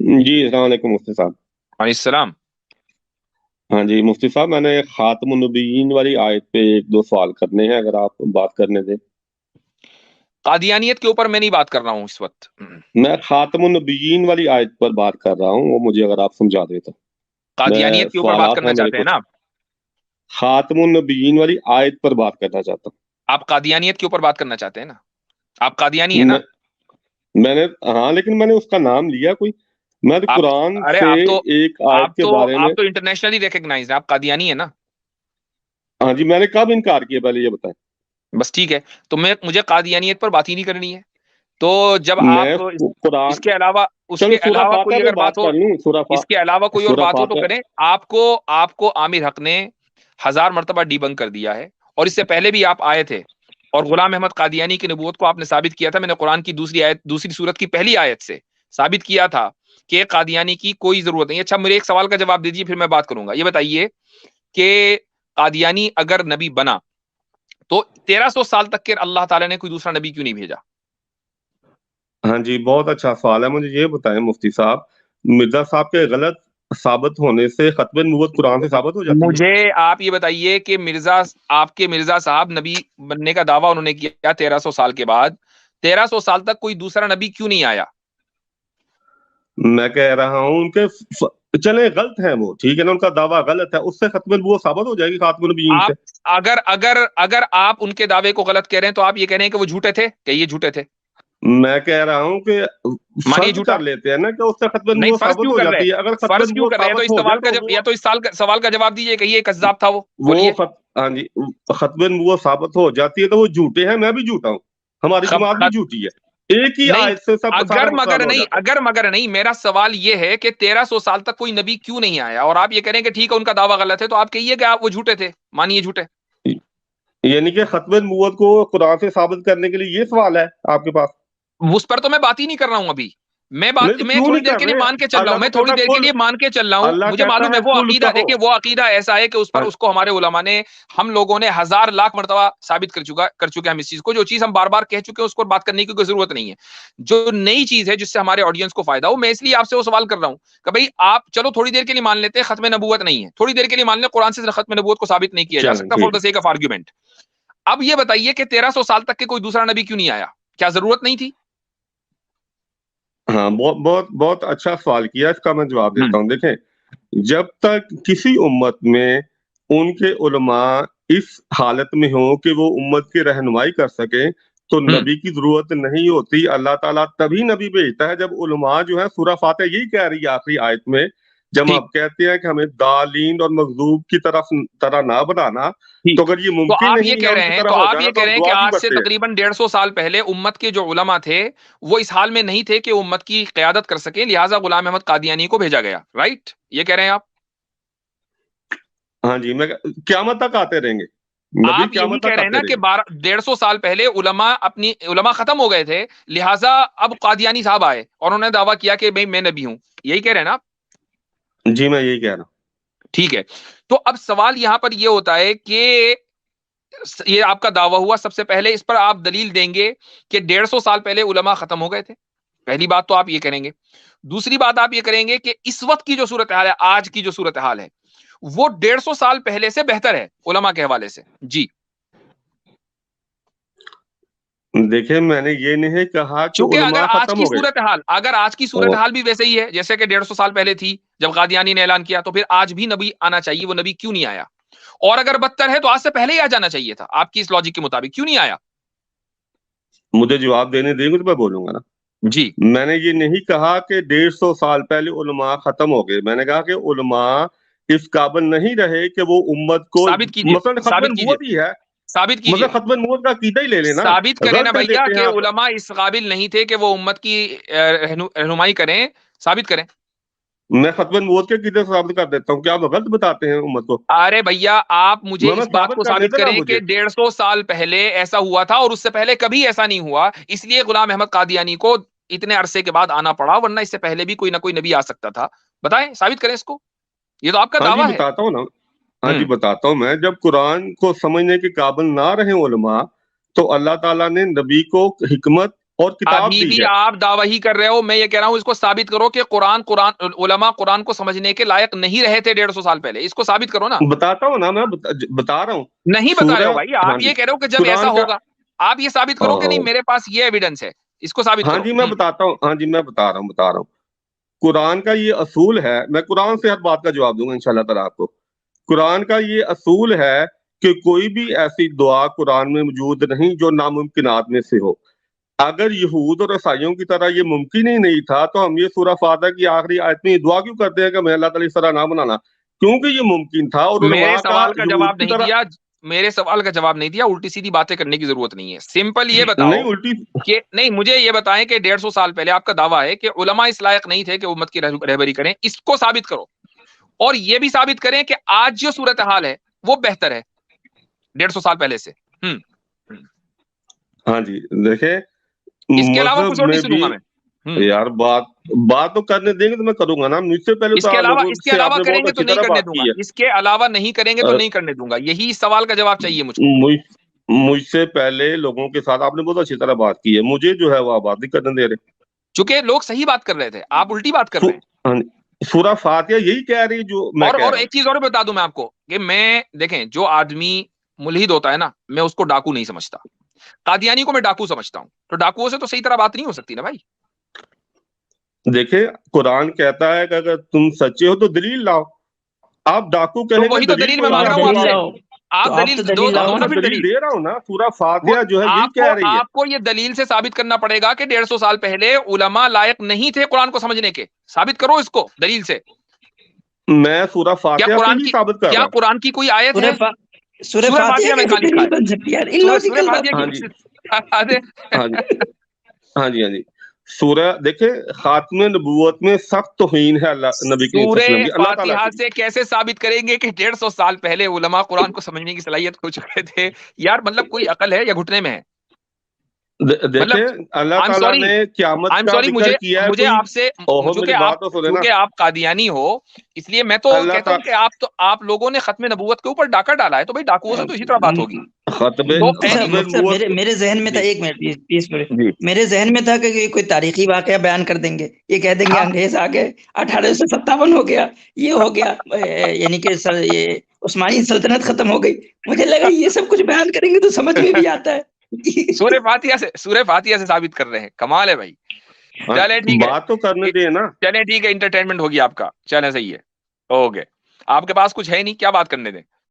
جی السلام علیکم مفتی صاحب۔ السلام۔ ہاں جی مفتی صاحب، میں نے خاتم النبیین والی آیت پہ ایک دو سوال کرنے ہیں، اگر آپ بات کرنے دیں۔ قادیانیت کے اوپر میں نہیں بات کر رہا ہوں اس وقت۔ میں خاتم النبیین والی آیت پر بات کر رہا ہوں، وہ مجھے اگر آپ سمجھا دیں تو۔ میں قادیانیت کے اوپر بات سوالات کرنا ہیں میرے چاہتے ہیں نا کچھ، آپ؟ خاتم النبیین والی آیت پر بات کرنا چاہتا آپ قادیانیت کے اوپر بات کرنا چاہتے ہیں نا؟ آپ قادیانی ہیں ہوں۔ نا؟ میں نے، ہاں لیکن میں نے اس کا نام لیا کوئی، میں تو آپ قرآن ارے سے آپ تو ایک آیت آپ کے تو بارے میں۔ آپ تو انٹرنیشنلی ریکگنائزڈ ہیں، آپ قادیانی ہیں نا؟ ہاں جی، میں نے کب انکار کیا پہلے یہ بتائیں؟ بس ٹھیک ہے، تو مجھے قادیانیت پر بات ہی نہیں کرنی ہے۔ تو جب میں آپ قرآن، اس کے علاوہ چلو سورہ فاتحہ کوئی پہ اگر بات بات ہو، کر لوں، اس کے علاوہ کوئی اور سورہ بات ہو تو فاتحہ۔ کریں۔ آپ کو عامر حق نے 1000 مرتبہ ڈی بنک کر دیا ہے، اور اس سے پہلے بھی آپ آئے تھے اور غلام احمد قادیانی کی نبوت کو آپ نے ثابت کیا تھا۔ میں نے قرآن کی دوسری سورت کی پہلی آیت سے ثابت کیا تھا کہ قادیانی کی کوئی ضرورت نہیں۔ اچھا، میرے ایک سوال کا جواب دیجیے، پھر میں بات کروں گا۔ یہ بتائیے کہ قادیانی اگر نبی بنا تو 1300 سال تک کے اللہ تعالیٰ نے کوئی دوسرا نبی کیوں نہیں بھیجا؟ ہاں جی، بہت اچھا سوال ہے۔ مجھے یہ بتائیں مفتی صاحب، مرزا صاحب کے غلط ثابت ہونے سے ختم نبوت قرآن سے ثابت ہو جاتی ہے؟ مجھے آپ یہ بتائیے کہ آپ کے مرزا صاحب نبی بننے کا دعویٰ انہوں نے کیا 1300 سال کے بعد، 1300 سال تک کوئی دوسرا نبی کیوں نہیں آیا؟ میں کہہ رہا ہوں ان کے چلے غلط ہیں وہ، ٹھیک ہے نا، ان کا دعویٰ غلط ہے، اس سے ختم نبوت ثابت ہو جائے گی خاتم النبیین آپ سے۔ اگر آپ ان کے دعوے کو غلط کہہ رہے ہیں تو آپ یہ کہہ رہے ہیں کہ وہ جھوٹے تھے، کہ یہ جھوٹے تھے؟ میں کہہ رہا ہوں کہ مانیے فرض جھوٹا؟ کر لیتے ہیں نا کہ اس سے ختم نہیں، نبوت فرض ثابت کیوں ہو کر رہے؟ جاتی ہے، اگر ختم فرض کیوں نبوت کر رہے ہیں؟ تو ثابت اس ہو سوال جائے کا تو یا تو اس سوال کا جواب دیجیے کہ یہ کذاب تھا وہ، بولیے۔ ہاں جی، ختم نبوت ثابت ہو جاتی ہے تو وہ جھوٹے ہیں، میں بھی جھوٹا ہوں، ہماری خب جماعت بھی خط جھوٹی ہے۔ ایک ہی نہیں، آیت سے سب سارا مسئلہ حل ہو جاتا اگر مگر نہیں، میرا سوال یہ ہے کہ 1300 سال تک کوئی نبی کیوں نہیں آیا، اور آپ یہ کہہ رہے ہیں کہ ٹھیک ہے ان کا دعویٰ غلط ہے، تو آپ کہیے کہ آپ وہ جھوٹے تھے، مانیے جھوٹے۔ ہے۔ یعنی کہ ختم نبوت کو قرآن سے ثابت کرنے کے لیے یہ سوال ہے آپ کے پاس؟ اس پر تو میں بات ہی نہیں کر رہا ہوں ابھی۔ نہیں تو میں کیوں تھوڑی نہیں دیر کر کے لیے رہے؟ مان کے چل رہا ہوں، اللہ میں تو تھوڑی کہتا دیر کے کل، لیے مان کے چل رہا ہوں، اللہ مجھے کہتا معلوم ہے وہ کل عقیدہ، کہو۔ دیکھیں وہ عقیدہ ایسا ہے کہ اس کو ہمارے علماء نے، ہم لوگوں نے 1000 لاکھ مرتبہ ثابت کر چکے ہم اس چیز کو، جو چیز ہم بار بار کہہ چکے ہیں اس کو بات کرنے کی کوئی ضرورت نہیں ہے۔ جو نئی چیز ہے جس سے ہمارے آڈینس کو فائدہ ہو، میں اس لیے آپ سے وہ سوال کر رہا ہوں کہ بھائی آپ چلو تھوڑی دیر کے لیے مان لیتے ہیں ختم نبوت نہیں ہے، تھوڑی دیر کے لیے مان لیں قرآن سے ختم نبوت کو ثابت نہیں کیا جا چلیں سکتا فار ٹھیک دا سیک آف آرگیومنٹ۔ اب یہ بتائیے کہ 1300 سال تک کے کوئی دوسرا نبی کیوں نہیں آیا؟ کیا ضرورت نہیں تھی؟ ہے۔ ہاں، بہت بہت بہت اچھا سوال کیا، اس کا میں جواب دیتا ہوں۔ دیکھیں، جب تک کسی امت میں ان کے علماء اس حالت میں ہوں کہ وہ امت کی رہنمائی کر سکیں تو نبی کی ضرورت نہیں ہوتی۔ اللہ تعالیٰ تبھی نبی بھیجتا ہے جب علماء جو ہے، سورہ فاتحہ یہی کہہ رہی ہے آخری آیت میں، جب ٹھیک آپ کہتے ہیں کہ ہمیں دالین اور مغضوب کی طرح نہ بنانا، تو ٹھیک اگر یہ تو ممکن آپ یہ نہیں ہے کہہ ان رہے کی ہیں طرح تو ہو آپ جانا، یہ تو کہہ ہم رہے ہیں کہ دعا کیوں آج سے کرتے ہیں؟ تقریباً 150 سال پہلے امت کے جو علماء تھے وہ اس حال میں نہیں تھے کہ امت کی قیادت کر سکیں، لہٰذا غلام احمد قادیانی کو بھیجا گیا، رائٹ؟ یہ کہہ رہے ہیں آپ؟ ہاں جی، میں قیامت تک آتے رہیں گے، نبی آپ یہی قیامت کہہ تک رہے ہیں آتے نا رہیں کہ گے۔ 150 سال پہلے علماء ختم ہو گئے تھے، لہٰذا اب قادیانی صاحب آئے اور انہوں نے دعویٰ کیا کہ بھئی میں نبی ہوں، یہی کہہ رہے ہیں نا آپ؟ جی میں یہی کہہ رہا ہوں۔ ٹھیک ہے، تو اب سوال یہاں پر یہ ہوتا ہے کہ یہ آپ کا دعویٰ ہوا، سب سے پہلے اس پر آپ دلیل دیں گے کہ 150 سال پہلے علماء ختم ہو گئے تھے، پہلی بات تو آپ یہ کریں گے۔ دوسری بات آپ یہ کریں گے کہ اس وقت کی جو صورتحال ہے، آج کی جو صورتحال ہے، وہ 150 سال پہلے سے بہتر ہے علماء کے حوالے سے، جی۔ دیکھیں، میں نے یہ نہیں کہا کہ چونکہ علماء ختم ہو گئے۔ اگر آج کی صورتحال بھی ویسے ہی ہے جیسے کہ 150 سال پہلے تھی جب قادیانی نے اعلان کیا، تو پھر آج بھی نبی آنا چاہیے، وہ نبی کیوں نہیں آیا؟ اور اگر بدتر ہے تو آج سے پہلے ہی آ جانا چاہیے تھا، آپ کی اس لاجک کے مطابق کیوں نہیں آیا؟ مجھے جواب دینے دیں گے تو میں بولوں گا نا۔ جی، میں نے یہ نہیں کہا کہ 150 سال پہلے علماء ختم ہو گئے، میں نے کہا کہ علماء اس قابل نہیں رہے کہ وہ امت کو، ثابت کیجئے، مثلا ختم ثابت کیجئے، نبوت ہی ہے، ثابت مثلا کیجئے، ختم نبوت کا عقیدہ ہی لے لینا، ثابت کریں نا غلط کر بھیا دیتے ہیں کہ آپ۔ علماء اس قابل نہیں تھے کہ وہ امت کی رہنمائی کریں، ثابت کریں۔ میں ختم نبوت کے عقیدے سے ثابت کر دیتا ہوں، کیا آپ غلط بتاتے ہیں امت کو؟ ارے بھیا آپ مجھے میں اس بات کو کرنے ثابت دے نا کریں کہ مجھے۔ 150 سال پہلے ایسا ہوا تھا اور اس سے پہلے کبھی ایسا نہیں ہوا، اس لیے غلام احمد قادیانی کو اتنے عرصے کے بعد آنا پڑا، ورنہ اس سے پہلے بھی کوئی نہ کوئی نبی آ سکتا تھا۔ بتائیں، ثابت کریں اس کو، یہ تو آپ کا ہاں جی دعویٰ ہے۔ بتاتا ہوں نا، ہاں جی بتاتا ہوں۔ میں جب قرآن کو سمجھنے کے قابل نہ رہے علماء تو اللہ تعالیٰ نے نبی کو حکمت اور کتاب ابھی دی بھی ہے. آپ دعویٰ ہی کر رہے ہو. میں یہ کہہ رہا ہوں اس کو ثابت کرو کہ علماء قرآن کو سمجھنے کے لائق نہیں رہے تھے 150 سال پہلے. اس کو ثابت کرو نا. بتاتا ہوں نا, میں بتا رہا ہوں. نہیں بتا رہے ہو بھائی, ہاں آپ جی, یہ کہہ رہے ہو کہ جب ایسا قرآن کا, ہوگا آپ یہ ثابت کرو کہ نہیں میرے پاس یہ ایویڈنس ہے, اس کو ثابت ہاں کرو. جی میں بتاتا ہوں, ہاں جی میں بتا رہا ہوں. قرآن کا یہ اصول ہے, میں قرآن سے ہر بات کا جواب دوں گا انشاءاللہ تعالیٰ آپ کو. قرآن کا یہ اصول ہے کہ کوئی بھی ایسی دعا قرآن میں موجود نہیں جو ناممکنات میں سے ہو. اگر یہود اور عیسائیوں کی طرح یہ ممکن ہی نہیں تھا تو ہم یہ سورہ فاتحہ کی آخری آیت میں دعا کیوں کرتے ہیں کہ میں اللہ تعالیٰ اس طرح نہ بنانا, کیونکہ یہ ممکن تھا. اور میرے علماء کا سوال کا یہود جواب کی نہیں طرح دیا, میرے سوال کا جواب نہیں دیا. الٹی سیدھی باتیں کرنے کی ضرورت نہیں ہے. سمپل یہ بتاؤ نہیں الٹی, کہ نہیں, مجھے یہ بتائیں کہ 150 سال پہلے آپ کا دعویٰ ہے کہ علماء اس لائق نہیں تھے کہ امت کی رہبری کریں, اس کو ثابت کرو. اور یہ بھی ثابت کریں کہ آج جو صورتحال ہے وہ بہتر ہے 150 سال پہلے سے. ہاں جی دیکھیں اس کے علاوہ مذہب کچھ اور میں نہیں سنوں بھی گا میں. یار بات تو کرنے دیں گے تو میں کروں گا نا. مجھ سے پہلے اس تو کے لوگوں سے آپ علاوہ نے کریں بہت گے تو اچھی نہیں طرح کرنے بات دوں گا. کی ہے. اس کے علاوہ نہیں کریں گے تو نہیں کرنے دوں گا. یہی اس سوال کا جواب چاہیے مجھ کو. مجھ سے پہلے لوگوں کے ساتھ آپ نے بہت اچھی طرح بات کی ہے, مجھے جو ہے وہ بات نہیں کرنے دے رہے. چونکہ لوگ صحیح بات کر رہے تھے, آپ الٹی بات کر رہے ہیں. سورہ فاتحہ یہی کہہ رہی جو میں کہہ اور رہا ایک چیز اور بتا دوں میں آپ کو کہ میں دیکھیں, جو آدمی ملحد ہوتا ہے نا, میں اس کو ڈاکو نہیں سمجھتا. قادیانی کو میں ڈاکو سمجھتا ہوں. تو ڈاکوؤں سے تو صحیح طرح بات نہیں ہو سکتی نا بھائی. دیکھیں قرآن کہتا ہے کہ اگر تم سچے ہو تو دلیل لاؤ. آپ ڈاکو کہیں تو گے وہی تو دلیل دلیل کوئی میں مانگ لا رہا کے ہوں آپ دکھاؤ. سے. آپ دلیل دو نا پھر دلیل دلیل. دے رہا ہوں نا, سورہ فاتحہ جو ہے یہی کہہ رہی ہے. آپ کو یہ دلیل سے ثابت کرنا پڑے گا کہ 150 سال پہلے علماء لائق نہیں تھے قرآن کو سمجھنے کے. ثابت کرو اس کو دلیل سے. میں سورہ فاتحہ سے ہی ثابت کر رہا ہوں. قرآن کی کوئی آیت ہے سورہ فاتحہ میں کہاں کیسے لکھا دلیل ہے؟ بن سکتی ہے یار, سورہ illogical بات. فاتحہ ہاں کی جی ہاں جی ہاں جی ہاں جی. سورہ دیکھیں خاتم نبوت میں سخت توہین ہے اللہ نبی کریم صلی اللہ علیہ وسلم کی, اللہ تعالیٰ فاتحہ کی. سے کیسے ثابت کریں گے کہ 150 سال پہلے علماء قرآن کو سمجھنے کی صلاحیت کھو چکے تھے؟ یار مطلب کوئی عقل ہے یا گھٹنے میں ہے؟ مطلب دیکھیں اللہ تعالیٰ نے قیامت کا ذکر کیا ہے. مجھے کوئی آپ سے میری بات تو سنے نا. چونکہ آپ قادیانی ہو, اس لیے میں تو اللہ کہتا ہوں کہ آپ لوگوں نے ختم نبوت کے اوپر ڈاکہ ڈالا ہے, تو بھائی ڈاکوؤں سے تو اسی طرح بات ہوگی. ختم مقصد میرے ذہن میں تھا, ایک منٹ, میرے ذہن میں تھا کہ کوئی تاریخی واقعہ بیان کر دیں گے, یہ کہہ دیں گے انگریز آ گئے 1857 ہو گیا, یہ ہو گیا, یعنی کہ یہ عثمانی سلطنت ختم ہو گئی. مجھے لگا یہ سب کچھ بیان کریں گے تو سمجھ میں بھی آتا ہے. سورہ فاتحہ سے ثابت کر رہے ہیں, کمال ہے بھائی. چلے ٹھیک ہے, بات تو کرنے دیں نا. چلے ٹھیک ہے, انٹرٹینمنٹ ہوگی آپ کا, چلے صحیح ہے, اوکے. آپ کے پاس کچھ ہے نہیں, کیا بات کرنے دیں.